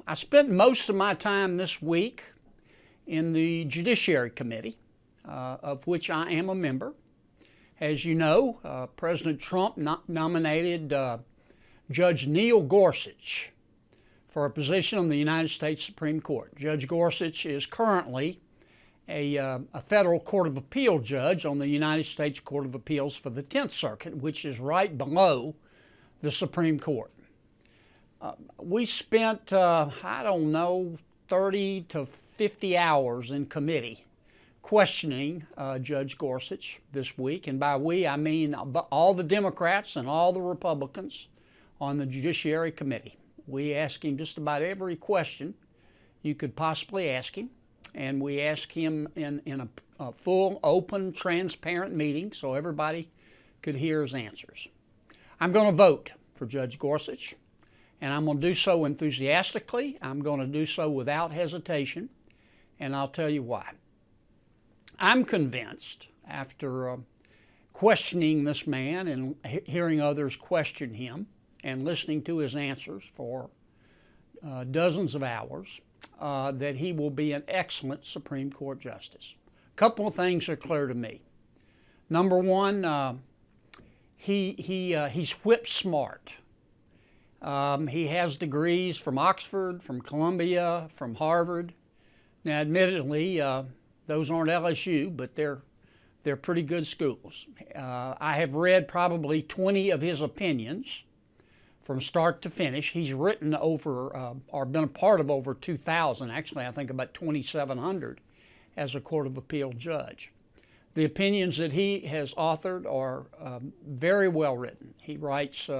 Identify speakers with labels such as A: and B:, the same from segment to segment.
A: I spent most of my time this week in the Judiciary Committee, of which I am a member. As you know, President Trump nominated Judge Neil Gorsuch for a position on the United States Supreme Court. Judge Gorsuch is currently a federal Court of Appeal judge on the United States Court of Appeals for the 10th Circuit, which is right below the Supreme Court. We spent, 30 to 50 hours in committee questioning Judge Gorsuch this week. And by we, I mean all the Democrats and all the Republicans on the Judiciary Committee. We asked him just about every question you could possibly ask him. And we asked him in a full, open, transparent meeting so everybody could hear his answers. I'm going to vote for Judge Gorsuch, and I'm going to do so enthusiastically. I'm going to do so without hesitation, and I'll tell you why. I'm convinced, after questioning this man and hearing others question him and listening to his answers for dozens of hours, that he will be an excellent Supreme Court justice. A couple of things are clear to me. Number one, he's whip smart. He has degrees from Oxford, from Columbia, from Harvard. Now, admittedly, those aren't LSU, but they're pretty good schools. I have read probably 20 of his opinions from start to finish. He's written over, or been a part of over 2,000, actually I think about 2,700 as a Court of Appeal judge. The opinions that he has authored are very well written. He writes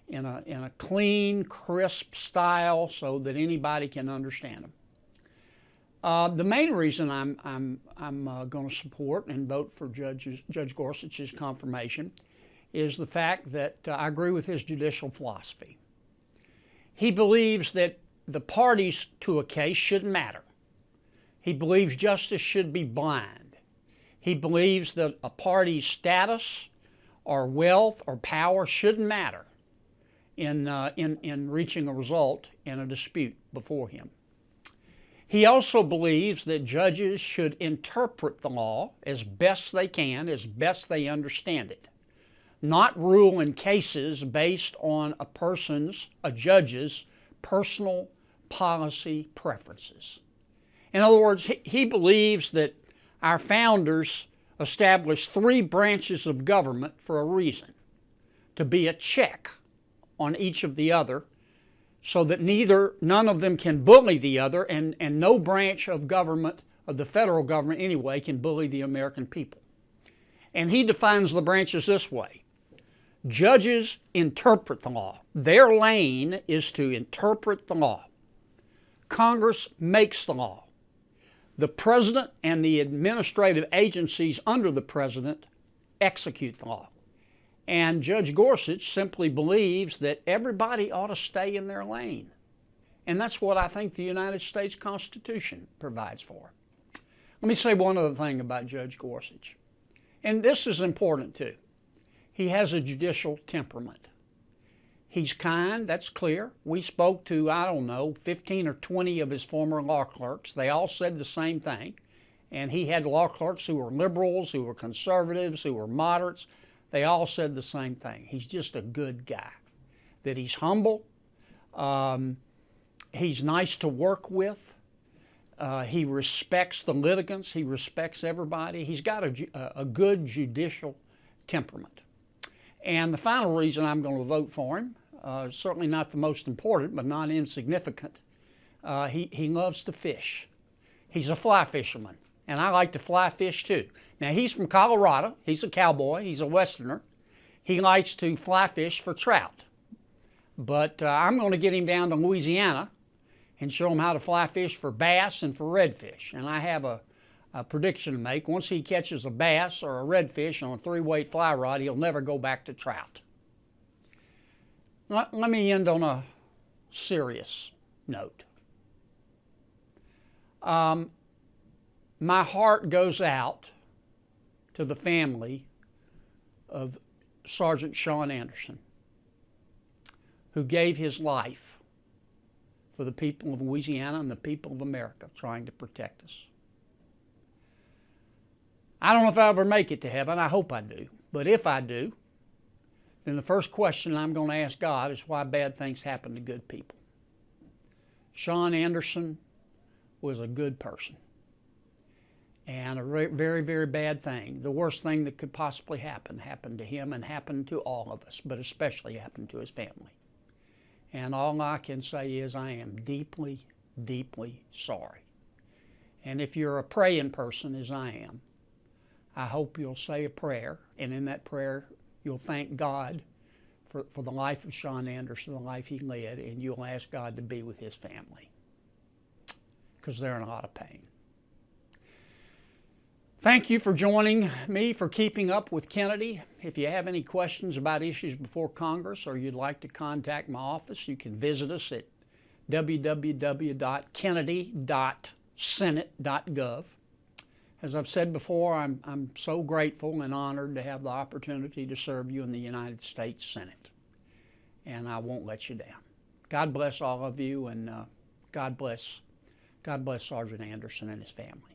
A: in a clean, crisp style so that anybody can understand him. The main reason I'm going to support and vote for Judge Gorsuch's confirmation is the fact that I agree with his judicial philosophy. He believes that the parties to a case shouldn't matter. He believes justice should be blind. He believes that a party's status or wealth or power shouldn't matter in reaching a result in a dispute before him. He also believes that judges should interpret the law as best they can, as best they understand it, not rule in cases based on a judge's personal policy preferences. In other words, he believes that our founders established 3 branches of government for a reason, to be a check on each of the other, so that none of them can bully the other, and no branch of government, of the federal government anyway, can bully the American people. And he defines the branches this way. Judges interpret the law. Their lane is to interpret the law. Congress makes the law. The president and the administrative agencies under the president execute the law. And Judge Gorsuch simply believes that everybody ought to stay in their lane. And that's what I think the United States Constitution provides for. Let me say one other thing about Judge Gorsuch. And this is important too. He has a judicial temperament. He's kind, that's clear. We spoke to, 15 or 20 of his former law clerks. They all said the same thing. And he had law clerks who were liberals, who were conservatives, who were moderates. They all said the same thing. He's just a good guy. That he's humble. He's nice to work with. He respects the litigants. He respects everybody. He's got a good judicial temperament. And the final reason I'm going to vote for him, certainly not the most important, but not insignificant, he loves to fish. He's a fly fisherman, and I like to fly fish too. Now, he's from Colorado. He's a cowboy. He's a Westerner. He likes to fly fish for trout. But I'm going to get him down to Louisiana and show him how to fly fish for bass and for redfish. And I have a prediction to make. Once he catches a bass or a redfish on a 3-weight fly rod, he'll never go back to trout. Let me end on a serious note. My heart goes out to the family of Sergeant Sean Anderson, who gave his life for for the people of Louisiana and the people of America, trying to protect us. I don't know if I'll ever make it to heaven. I hope I do. But if I do, then the first question I'm going to ask God is why bad things happen to good people. Sean Anderson was a good person. And a very, very bad thing, the worst thing that could possibly happen, happened to him and happened to all of us, but especially happened to his family. And all I can say is I am deeply, deeply sorry. And if you're a praying person, as I am, I hope you'll say a prayer, and in that prayer you'll thank God for the life of Sean Anderson, the life he led, and you'll ask God to be with his family, because they're in a lot of pain. Thank you for joining me for Keeping Up with Kennedy. If you have any questions about issues before Congress or you'd like to contact my office, you can visit us at www.kennedy.senate.gov. As I've said before, I'm so grateful and honored to have the opportunity to serve you in the United States Senate. And I won't let you down. God bless all of you, and God bless Sergeant Anderson and his family.